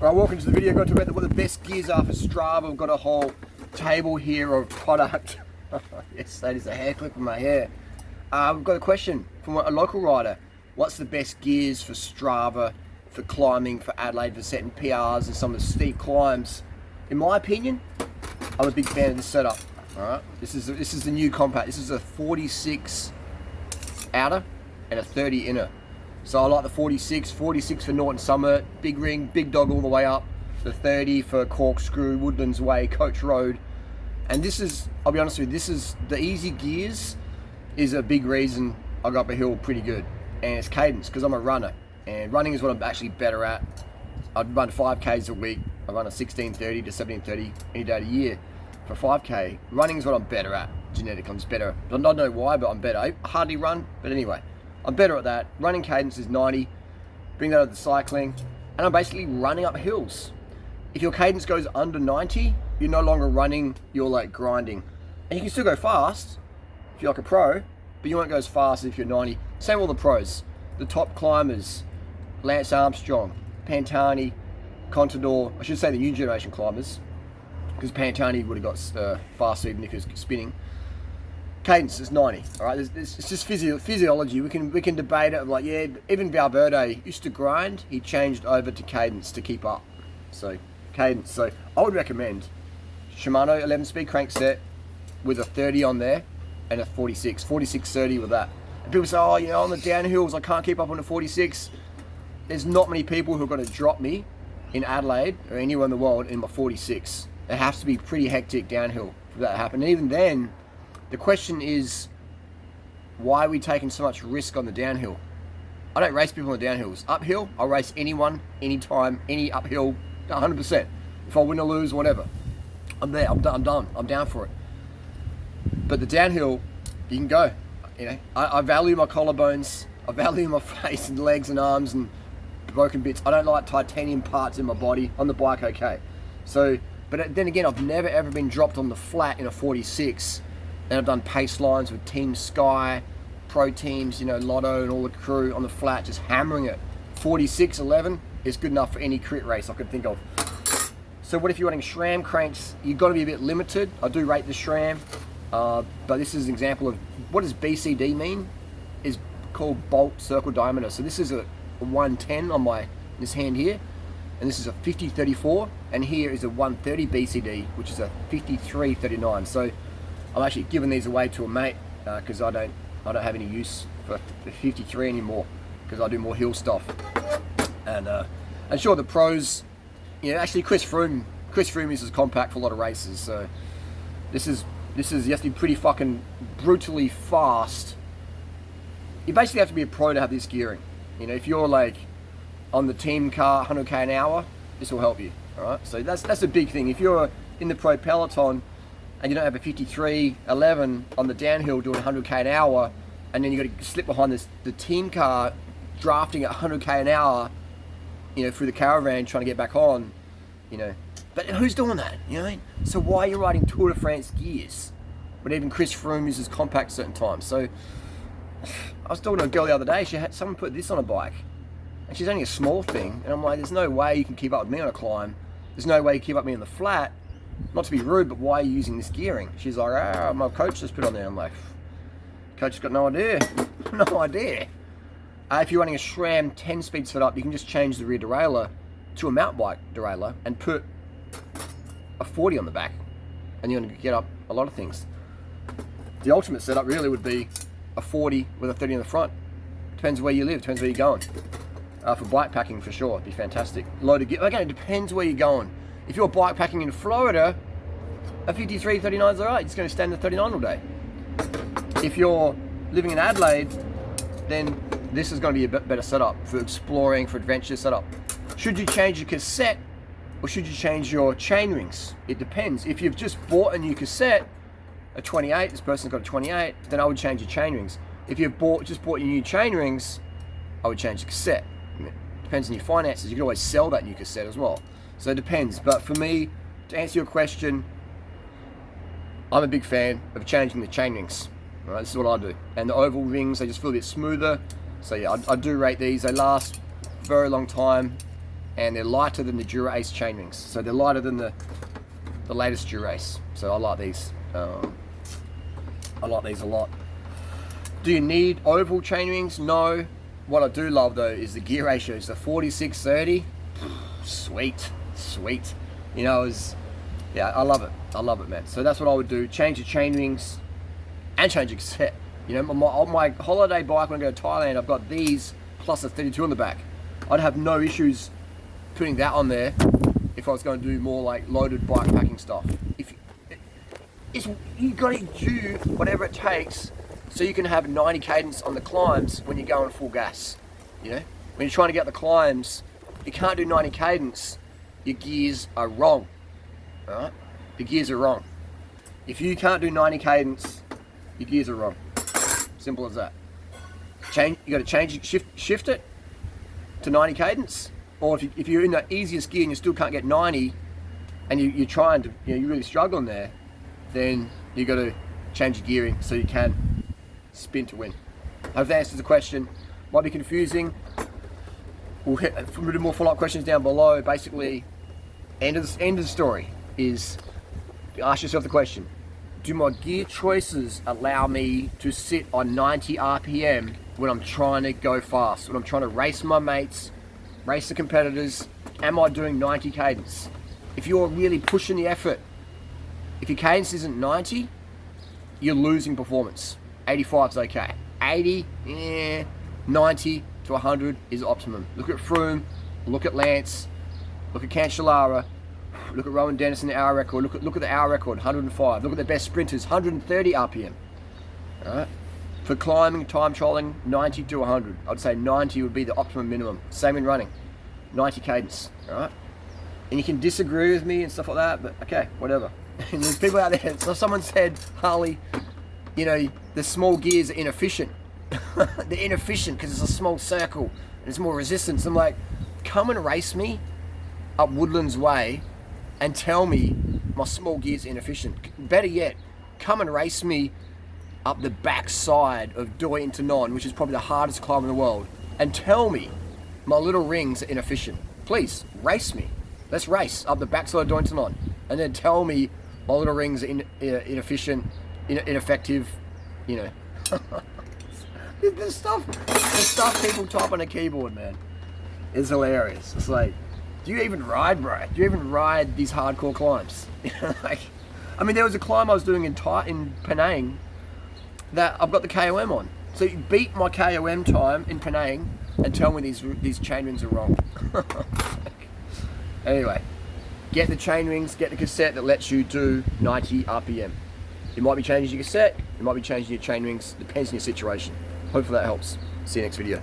Alright, welcome to the video. I'm going to talk about what the best gears are for Strava. I've got a whole table here of product. Yes, that is a hair clip in my hair. We've got a question from a local rider. What's the best gears for Strava, for climbing, for Adelaide, for setting PRs and some of the steep climbs? In my opinion, I'm a big fan of this setup. Alright, this is the new compact. This is a 46 outer and a 30 inner. So I like the 46 for Norton Summit, big ring, big dog all the way up. The 30 for Corkscrew, Woodlands Way, Coach Road. And this is, I'll be honest with you, this is, the easy gears is a big reason I got up a hill pretty good. And it's cadence, because I'm a runner. And running is what I'm actually better at. I'd run 5Ks a week. I run a 16:30 to 17:30 any day of the year for 5K. Running is what I'm better at, genetically. I'm just better. I don't know why, but I'm better. I hardly run, but anyway. I'm better at that. Running cadence is 90. Bring that up to cycling. And I'm basically running up hills. If your cadence goes under 90, you're no longer running, you're like grinding. And you can still go fast if you're like a pro, but you won't go as fast as if you're 90. Same with all the pros. The top climbers, Lance Armstrong, Pantani, Contador, I should say the new generation climbers, because Pantani would have got faster even if he was spinning. Cadence is 90, all right? It's just physiology. We can debate it. Like, yeah, even Valverde used to grind. He changed over to cadence to keep up. So cadence. So I would recommend Shimano 11-speed crankset with a 30 on there and a 46/30 with that. And people say, oh, you know, on the downhills I can't keep up on the 46. There's not many people who are going to drop me in Adelaide or anywhere in the world in my 46. It has to be pretty hectic downhill for that to happen. And even then, the question is, why are we taking so much risk on the downhill? I don't race people on the downhills. Uphill, I'll race anyone, anytime, any uphill, 100%. If I win or lose, whatever. I'm there, I'm done, I'm down for it. But the downhill, you can go. You know, I value my collarbones, I value my face and legs and arms and broken bits. I don't like titanium parts in my body. On the bike, okay. So, but then again, I've never ever been dropped on the flat in a 46. And I've done pace lines with Team Sky, pro teams, you know, Lotto and all the crew on the flat, just hammering it. 46/11 is good enough for any crit race I could think of. So what if you're running SRAM cranks? You've got to be a bit limited. I do rate the SRAM, but this is an example of what does BCD mean? Is called bolt circle diameter. So this is a 110 on this hand here, and this is a 50/34, and here is a 130 BCD, which is a 53/39. So I'm actually giving these away to a mate because I don't have any use for the 53 anymore because I do more hill stuff. And sure, the pros, you know, actually Chris Froome uses compact for a lot of races. So this is you have to be pretty fucking brutally fast. You basically have to be a pro to have this gearing. You know, if you're like on the team car 100k an hour, this will help you. All right, so that's a big thing. If you're in the pro peloton and you don't have a 53/11 on the downhill doing 100k an hour, and then you got to slip behind the team car drafting at 100k an hour, you know, through the caravan trying to get back on, you know. But who's doing that? You know what I mean? So why are you riding Tour de France gears when even Chris Froome uses compact certain times? So I was talking to a girl the other day. She had someone put this on a bike, and she's only a small thing, and I'm like, there's no way you can keep up with me on a climb. There's no way you can keep up with me on the flat. Not to be rude, but why are you using this gearing? She's like, my coach just put on there. I'm like, coach has got no idea. No idea. If you're running a SRAM 10-speed setup, you can just change the rear derailleur to a mountain bike derailleur and put a 40 on the back, and you're going to get up a lot of things. The ultimate setup really would be a 40 with a 30 in the front. Depends where you live, depends where you're going. For bike packing, for sure, it'd be fantastic. Loaded gear. Again, it depends where you're going. If you're bike packing in Florida, a 53/39 is alright. It's going to stand at 39 all day. If you're living in Adelaide, then this is going to be a better setup for exploring, for adventure setup. Should you change your cassette or should you change your chain rings? It depends. If you've just bought a new cassette, a 28, this person's got a 28, then I would change your chain rings. If you've just bought your new chain rings, I would change the cassette. It depends on your finances. You can always sell that new cassette as well. So it depends. But for me, to answer your question, I'm a big fan of changing the chain rings. All right, this is what I do. And the oval rings, they just feel a bit smoother. So yeah, I do rate these. They last a very long time. and they're lighter than the Dura-Ace chainrings. So they're lighter than the latest Dura-Ace. So I like these. I like these a lot. Do you need oval chainrings? No. What I do love though is the gear ratios. The 46-30, sweet, sweet. You know, yeah, I love it. I love it, man. So that's what I would do. Change the chainrings and change the cassette. You know, on my holiday bike when I go to Thailand, I've got these plus a 32 on the back. I'd have no issues putting that on there if I was going to do more like loaded bike packing stuff. You got to do whatever it takes so you can have 90 cadence on the climbs when you're going full gas. You know, when you're trying to get the climbs, you can't do 90 cadence. Your gears are wrong. All right, the gears are wrong. If you can't do 90 cadence, your gears are wrong. Simple as that. You got to change it, shift it to 90 cadence, or if you're in the easiest gear and you still can't get 90, and you're trying to, you know, you're really struggling there, then you got to change your gearing so you can spin to win. I hope that answers the question. Might be confusing. We'll hit a little more follow-up questions down below. Basically, end of the story is ask yourself the question: do my gear choices allow me to sit on 90 RPM when I'm trying to go fast, when I'm trying to race my mates, race the competitors? Am I doing 90 cadence? If you're really pushing the effort, if your cadence isn't 90, you're losing performance. 85 is okay. 80, 90 to 100 is optimum. Look at Froome, look at Lance, look at Cancellara, look at Rowan Dennis in the hour record, look at the hour record, 105. Look at the best sprinters, 130 RPM. All right. For climbing, time trolling, 90 to 100. I'd say 90 would be the optimum minimum. Same in running, 90 cadence. All right. And you can disagree with me and stuff like that, but okay, whatever. And there's people out there. So someone said, Harley, you know, the small gears are inefficient. They're inefficient because it's a small circle and it's more resistance. I'm like, come and race me up Woodlands Way and tell me my small gear's inefficient. Better yet, come and race me up the backside of Doi into Non, which is probably the hardest climb in the world, and tell me my little rings are inefficient. Please, race me. Let's race up the backside of Doi into Non, and then tell me my little rings are inefficient, ineffective, you know. the stuff people type on a keyboard, man, is hilarious. It's like, do you even ride, bro? Do you even ride these hardcore climbs? Like, I mean, there was a climb I was doing in Penang that I've got the KOM on. So you beat my KOM time in Penang and tell me these chainrings are wrong. Anyway, get the chainrings, get the cassette that lets you do 90 RPM. You might be changing your cassette, you might be changing your chainrings, depends on your situation. Hopefully that helps. See you next video.